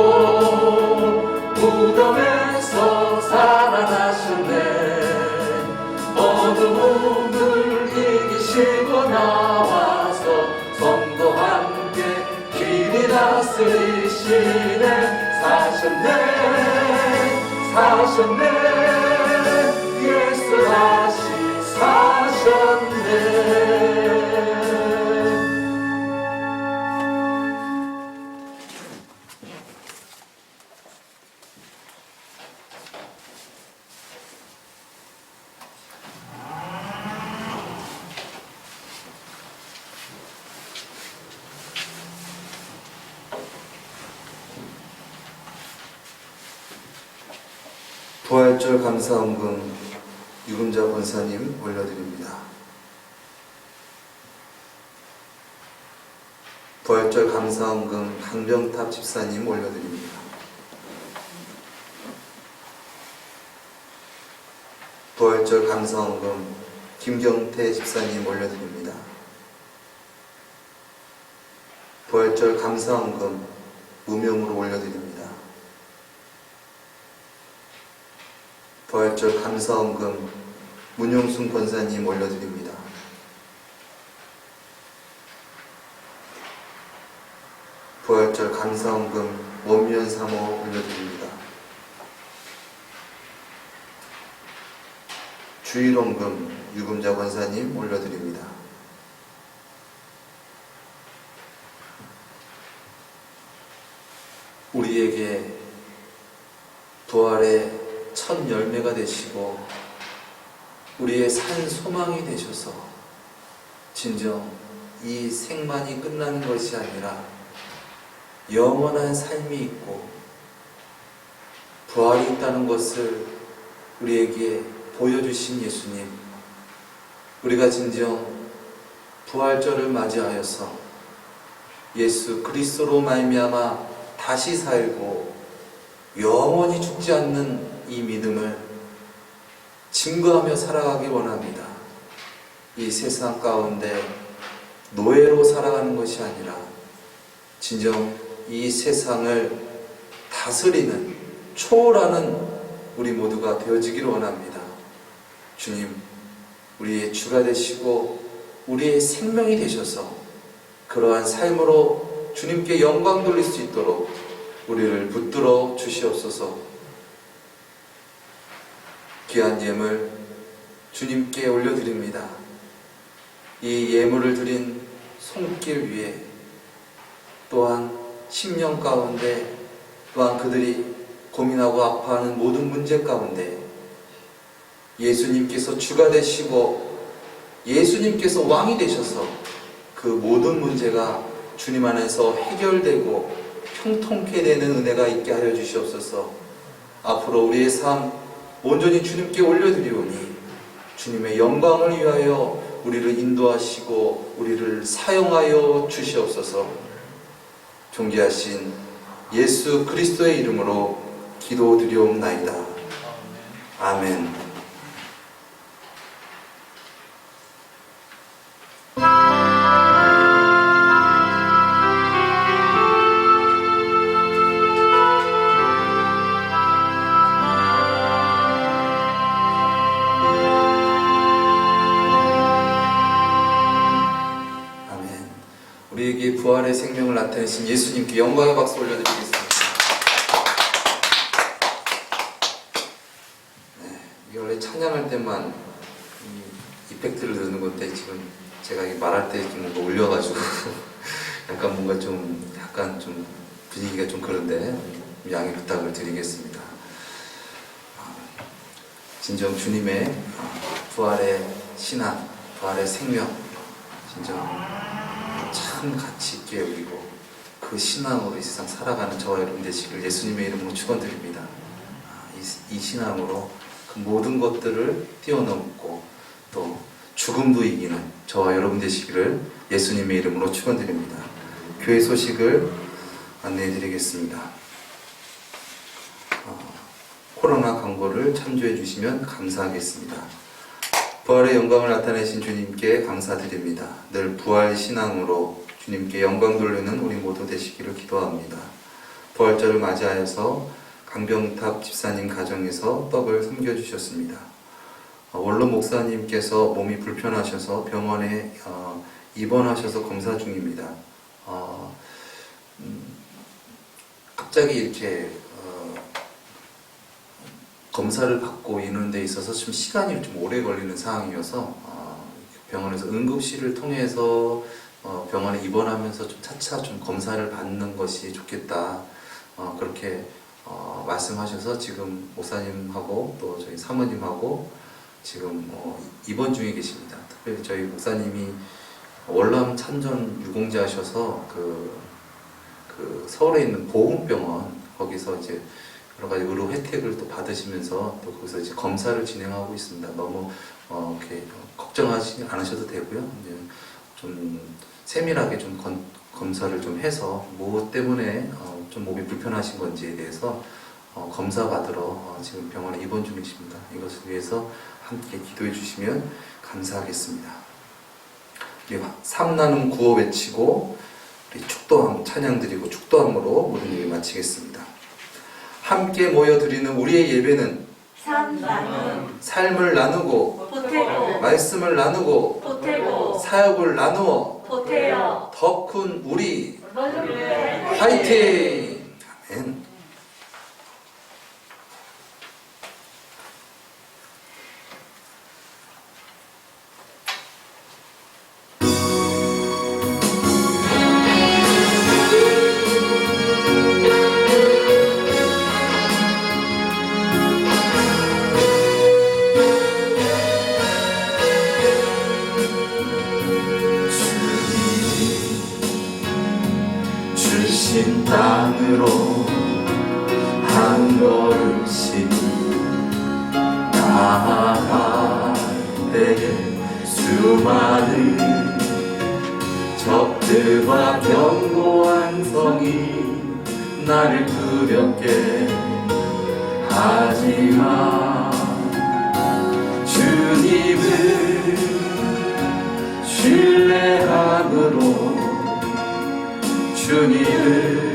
무덤에서 살아나셨네 어둠을 이기시고 나와서 성도 함께 길이 다스리시네 사셨네 예수 다시 사셨네 부활절 감사헌금 유금자 권사님 올려드립니다. 부활절 감사헌금 강병탑 집사님 올려드립니다. 부활절 감사헌금 김경태 집사님 올려드립니다. 부활절 감사헌금 무명으로 올려드립니다. 부활절 감사헌금 문용순 권사님 올려드립니다. 부활절 감사헌금 원미연 사모 올려드립니다. 주일헌금 유금자 권사님 올려드립니다. 우리에게 부활의 첫 열매가 되시고 우리의 산 소망이 되셔서 진정 이 생만이 끝나는 것이 아니라 영원한 삶이 있고 부활이 있다는 것을 우리에게 보여주신 예수님, 우리가 진정 부활절을 맞이하여서 예수 그리스도로 말미암아 다시 살고 영원히 죽지 않는 이 믿음을 증거하며 살아가기 원합니다. 이 세상 가운데 노예로 살아가는 것이 아니라 진정 이 세상을 다스리는 초월하는 우리 모두가 되어지기를 원합니다. 주님, 우리의 주가 되시고 우리의 생명이 되셔서 그러한 삶으로 주님께 영광 돌릴 수 있도록 우리를 붙들어 주시옵소서. 귀한 예물 주님께 올려드립니다. 이 예물을 드린 손길 위에 또한 10년 가운데 또한 그들이 고민하고 아파하는 모든 문제 가운데 예수님께서 주가 되시고 예수님께서 왕이 되셔서 그 모든 문제가 주님 안에서 해결되고 형통케 되는 은혜가 있게 하여 주시옵소서. 앞으로 우리의 삶 온전히 주님께 올려드리오니 주님의 영광을 위하여 우리를 인도하시고 우리를 사용하여 주시옵소서. 존귀하신 예수 그리스도의 이름으로 기도드리옵나이다. 아멘. 우리에게 부활의 생명을 나타내신 예수님께 영광의 박수 올려드리겠습니다. 네, 이게 원래 찬양할 때만 이 이펙트를 넣는 건데 지금 제가 말할 때 좀 뭔가 올려가지고 약간 뭔가 좀 약간 좀 분위기가 좀 그런데 양해 부탁을 드리겠습니다. 진정 주님의 부활의 신앙, 부활의 생명, 진정 참 가치 있게 여기고 그 신앙으로 이 세상 살아가는 저와 여러분 되시길 예수님의 이름으로 축원드립니다. 이 신앙으로 그 모든 것들을 뛰어넘고 또 죽음도 이기는 저와 여러분 되시기를 예수님의 이름으로 축원드립니다. 교회 소식을 안내해 드리겠습니다. 코로나 광고를 참조해 주시면 감사하겠습니다. 부활의 영광을 나타내신 주님께 감사드립니다. 늘 부활 신앙으로 주님께 영광 돌리는 우리 모두 되시기를 기도합니다. 부활절을 맞이하여서 강병탑 집사님 가정에서 떡을 섬겨주셨습니다. 원로 목사님께서 몸이 불편하셔서 병원에 입원하셔서 검사 중입니다. 갑자기 이렇게 검사를 받고 있는 데 있어서 좀 시간이 좀 오래 걸리는 상황이어서 병원에서 응급실을 통해서 병원에 입원하면서 좀 차차 좀 검사를 받는 것이 좋겠다 그렇게 말씀하셔서 지금 목사님하고 또 저희 사모님하고 지금 입원 중에 계십니다. 특별히 저희 목사님이 월남 참전 유공자셔서 그 서울에 있는 보훈병원 거기서 이제 여러 가지 의료 혜택을 또 받으시면서 또 거기서 이제 검사를 진행하고 있습니다. 너무 이렇게 걱정하지 않으셔도 되고요. 이제 좀 세밀하게 좀 검사를 좀 해서 뭐 때문에 좀 몸이 불편하신 건지에 대해서 검사 받으러 지금 병원에 입원 중이십니다. 이것을 위해서 함께 기도해 주시면 감사하겠습니다. 우리 삼나눔 구호 외치고 우리 축도함 찬양 드리고 축도함으로 모든 일을 마치겠습니다. 함께 모여 드리는 우리의 예배는 삶을 나누고 보태고 말씀을 나누고 보태고 사역을 나누어 보태어 더 큰 우리 화이팅! 화이팅! 아멘. 없이 나아갈 때에 수많은 적들과 견고한 성이 나를 두렵게 하지만 주님을 신뢰함으로 주님을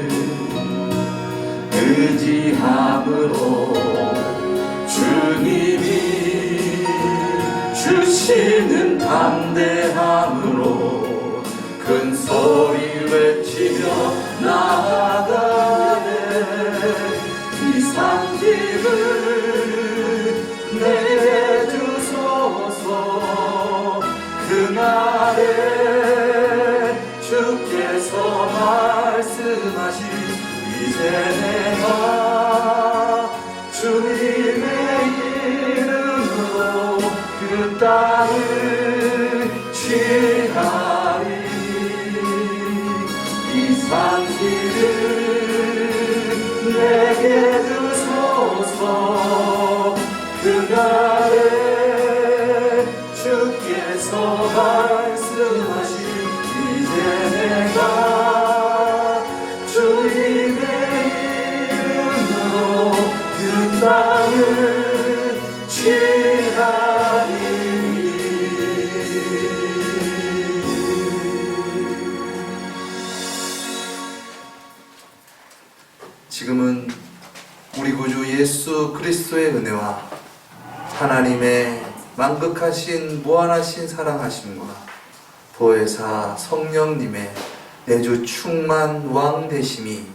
의지함으로 주님이 주시는 담대함으로 큰 소리 외치며 나아가네. 이 산길을 내게 주소서. 그날에 주께서 말씀하신 이제 내가 주님의 이름으로 그 땅을 취하리. 이 산길을 내게 주소서. 그날에 주께서 말씀하신 이제 내가 주님의 이름으로 그 땅을 취하리. 지금은 우리 구주 예수 그리스도의 은혜와 하나님의 만극하신 무한하신 사랑하심과 보혜사 성령님의 내주 충만 왕 되심이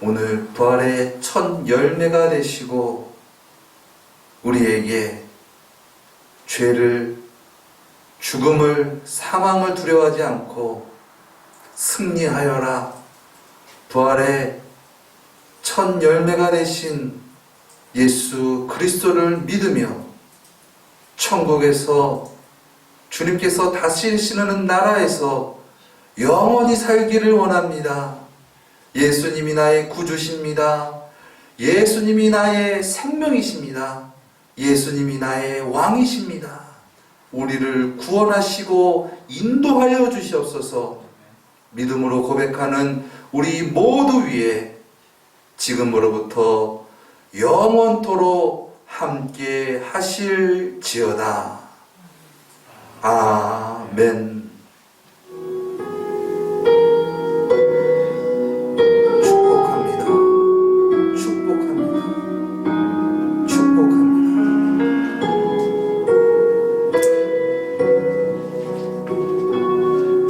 오늘 부활의 첫 열매가 되시고 우리에게 죄를, 죽음을, 사망을 두려워하지 않고 승리하여라, 부활의 첫 열매가 되신 예수 그리스도를 믿으며 천국에서 주님께서 다스리시는 나라에서 영원히 살기를 원합니다. 예수님이 나의 구주십니다. 예수님이 나의 생명이십니다. 예수님이 나의 왕이십니다. 우리를 구원하시고 인도하여 주시옵소서. 믿음으로 고백하는 우리 모두 위에 지금으로부터 영원토록 함께 하실지어다. 아멘.